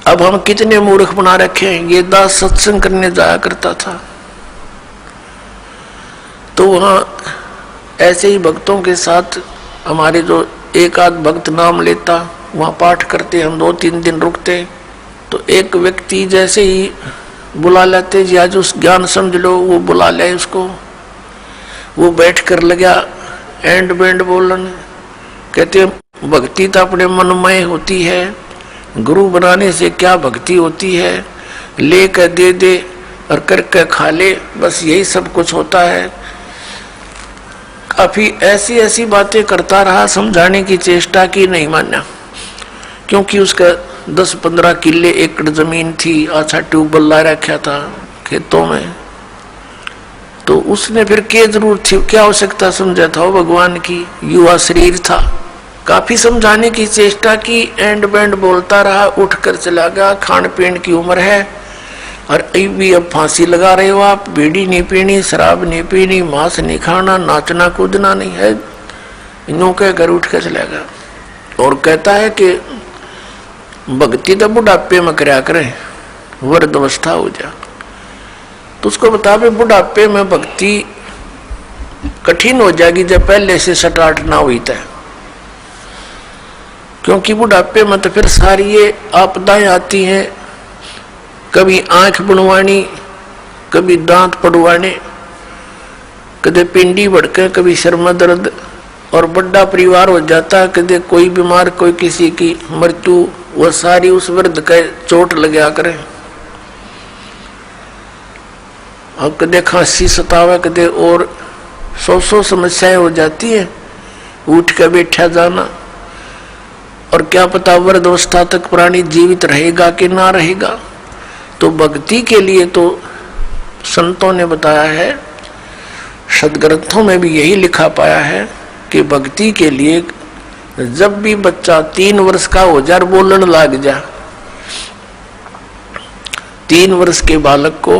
अब हम कितने मूर्ख बना रखे हैं। ये दास सत्संग करने जाया करता था तो वहां ऐसे ही भक्तों के साथ हमारे जो एक आध भक्त नाम लेता, वहां पाठ करते, हम 2-3 दिन रुकते तो एक व्यक्ति जैसे ही बुला लेते जी आज उस ज्ञान समझ लो, वो बुला ले उसको, वो बैठ कर लगा एंड बैंड बोलन। कहते भक्ति तो अपने मनमय होती है, गुरु बनाने से क्या भक्ति होती है, ले कर दे दे और करके खा ले, बस यही सब कुछ होता है। काफी ऐसी ऐसी बातें करता रहा, समझाने की चेष्टा की, नहीं माना। क्योंकि उसका 10-15 किले एकड़ जमीन थी, अच्छा ट्यूबवेल ला रखा था खेतों में, तो उसने फिर क्या जरूरत थी, क्या आवश्यकता समझा था भगवान की, युवा शरीर था। काफी समझाने की चेष्टा की, एंड बैंड बोलता रहा, उठकर चला गया। खान पीन की उम्र है और भी अब फांसी लगा रहे हो आप, बीड़ी नहीं पीनी, शराब नहीं पीनी, मांस नहीं खाना, नाचना कूदना नहीं है, इनों के घर उठ कर चला गया। और कहता है कि भक्ति तो बुढ़ापे में करया करें, वृद्ध अवस्था हो जा। तो उसको बता भी बुढ़ापे में भक्ति कठिन हो जाएगी जब पहले से स्टार्ट ना हुई था, क्योंकि बुढ़ापे में तो फिर सारी ये आपदाएं आती हैं, कभी आंख बनवानी, कभी दांत पड़वाने, कदे पिंडी भड़के, कभी सिर में दर्द, और बड़ा परिवार हो जाता है, कदे कोई बीमार, कोई किसी की मृत्यु, वह सारी उस वृद्ध के चोट लगा करे। अब कदे खांसी सतावे, कदे और 100 समस्याएं हो जाती है, उठ के बैठा जाना, और क्या पता वृद्धावस्था तक प्राणी जीवित रहेगा कि ना रहेगा। तो भक्ति के लिए तो संतों ने बताया है, सदग्रंथों में भी यही लिखा पाया है कि भक्ति के लिए जब भी बच्चा 3 वर्ष का हो जा, बोलने लग जा, 3 वर्ष के बालक को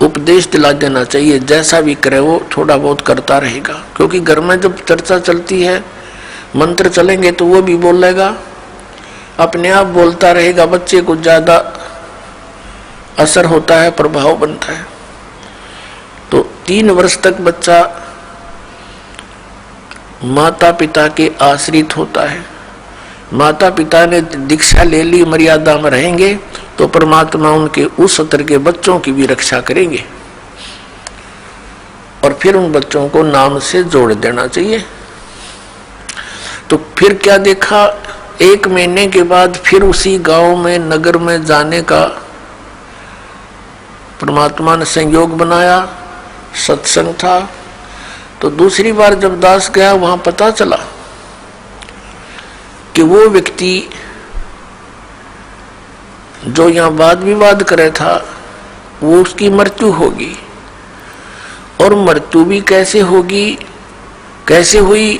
उपदेश दिला देना चाहिए, जैसा भी करे वो थोड़ा बहुत करता रहेगा। क्योंकि घर में जब चर्चा चलती है, मंत्र चलेंगे तो वो भी बोलेगा, अपने आप बोलता रहेगा, बच्चे को ज्यादा असर होता है, प्रभाव बनता है। तो 3 वर्ष तक बच्चा माता पिता के आश्रित होता है। माता पिता ने दीक्षा ले ली, मर्यादा में रहेंगे तो परमात्मा उनके उस स्तर के बच्चों की भी रक्षा करेंगे, और फिर उन बच्चों को नाम से जोड़ देना चाहिए। तो फिर क्या देखा, 1 महीने के बाद फिर उसी गांव में, नगर में जाने का परमात्मा ने संयोग बनाया, सत्संग था। तो दूसरी बार जब दास गया, वहां पता चला कि वो व्यक्ति जो यहाँ वाद विवाद करे था, वो उसकी मृत्यु होगी। और मृत्यु भी कैसे होगी, कैसे हुई,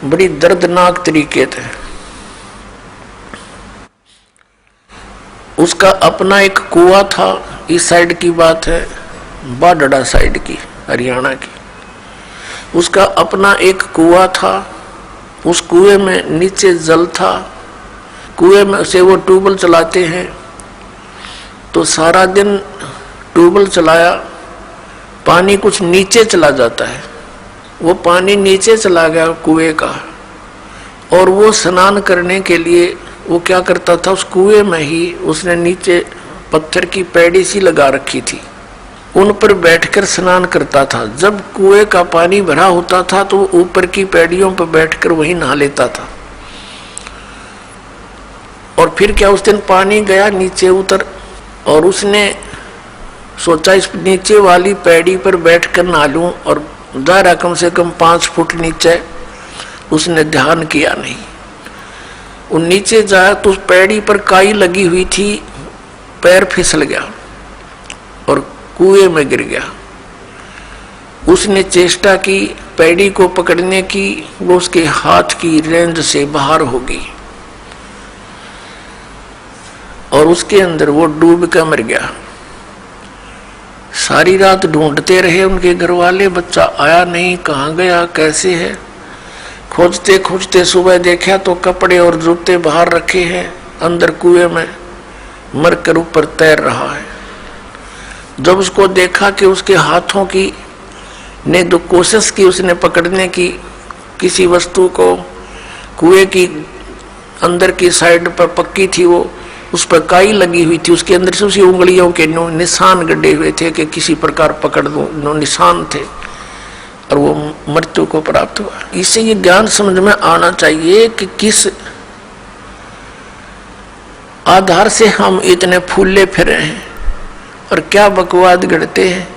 बड़ी दर्दनाक तरीके थे। उसका अपना एक कुआं था, इस साइड की बात है, बाडड़ा साइड की, हरियाणा की। उसका अपना एक कुआं था, उस कुएं में नीचे जल था, कुएं में से वो ट्यूबवेल चलाते हैं, तो सारा दिन ट्यूबवेल चलाया, पानी कुछ नीचे चला जाता है, वो पानी नीचे चला गया कुएं का। और वो स्नान करने के लिए वो क्या करता था, उस कुएं में ही उसने नीचे पत्थर की पैड़ी सी लगा रखी थी, उन पर बैठकर स्नान करता था। जब कुएं का पानी भरा होता था तो ऊपर की पैड़ियों पर बैठकर वहीं नहा लेता था। और फिर क्या, उस दिन पानी गया, नीचे उतर, और उसने सोचा इस नीचे वाली पैड़ी पर बैठकर नहा लूं, और दायरा कम से कम 5 फुट नीचे। उसने ध्यान किया नहीं, वो नीचे जाया तो उस पैड़ी पर काई लगी हुई थी, पैर फिसल गया और कुएं में गिर गया। उसने चेष्टा की पैड़ी को पकड़ने की, वो उसके हाथ की रेंज से बाहर हो गई और उसके अंदर वो डूब कर मर गया। सारी रात ढूंढते रहे उनके घर वाले, बच्चा आया नहीं, कहाँ गया, कैसे है, खोजते खोजते सुबह देखा तो कपड़े और जूते बाहर रखे हैं, अंदर कुएं में मरकर ऊपर तैर रहा है। जब उसको देखा कि उसके हाथों की ने जो कोशिश की उसने पकड़ने की किसी वस्तु को, कुएं की अंदर की साइड पर पक्की थी वो, उस पर काई लगी हुई थी, उसके अंदर से उसी उंगलियों के निशान गड्ढे हुए थे कि किसी प्रकार पकड़ दो, निशान थे, और वो मृत्यु को प्राप्त हुआ। इससे ये ज्ञान समझ में आना चाहिए कि किस आधार से हम इतने फूले फिरे हैं और क्या बकवाद गढ़ते हैं।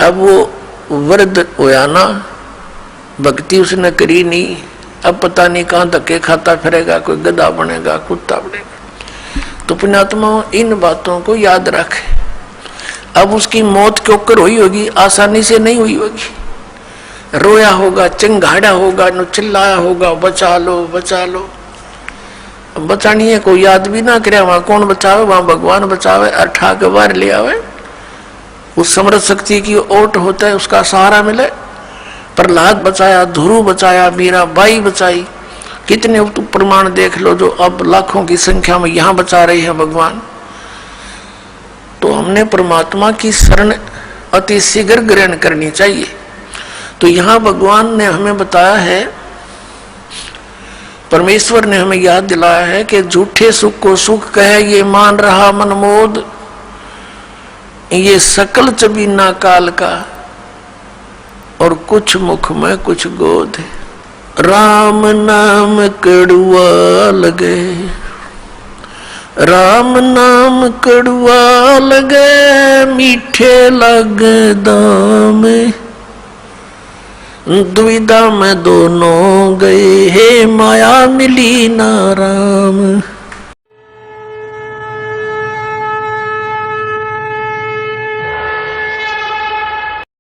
अब वो वृद्ध होया ना, भक्ति उसने करी नहीं, अब पता नहीं कहां धक्के खाता फिरेगा, कोई गधा बनेगा, कुत्ता बनेगा। तो पुण्यात्मा इन बातों को याद रखे। अब उसकी मौत क्यों कर हुई होगी, आसानी से नहीं हुई होगी, रोया होगा, चिंगाड़ा होगा, न चिल्लाया होगा, बचा लो बचा लो। बचानी है कोई याद भी ना करे, वहां कौन बचावे, वहां भगवान बचावे, अठा के बाहर ले आवे। उस समर्थ शक्ति की ओट होता है, उसका सहारा मिले। प्रहलाद बचाया, ध्रुव बचाया, मीराबाई बचाई, कितने प्रमाण देख लो जो अब लाखों की संख्या में यहां बचा रहे हैं भगवान। तो हमने परमात्मा की शरण अति शीघ्र ग्रहण करनी चाहिए। तो यहां भगवान ने हमें बताया है, परमेश्वर ने हमें याद दिलाया है कि झूठे सुख को सुख कहे ये मान रहा मनमोद, ये सकल चबीना काल का, और कुछ मुख में कुछ गोद है। राम नाम कड़ुआ लगे, राम नाम कड़ुआ लगे, मीठे लगे दाम, दुविधा में दोनों गए, हे माया मिली ना राम।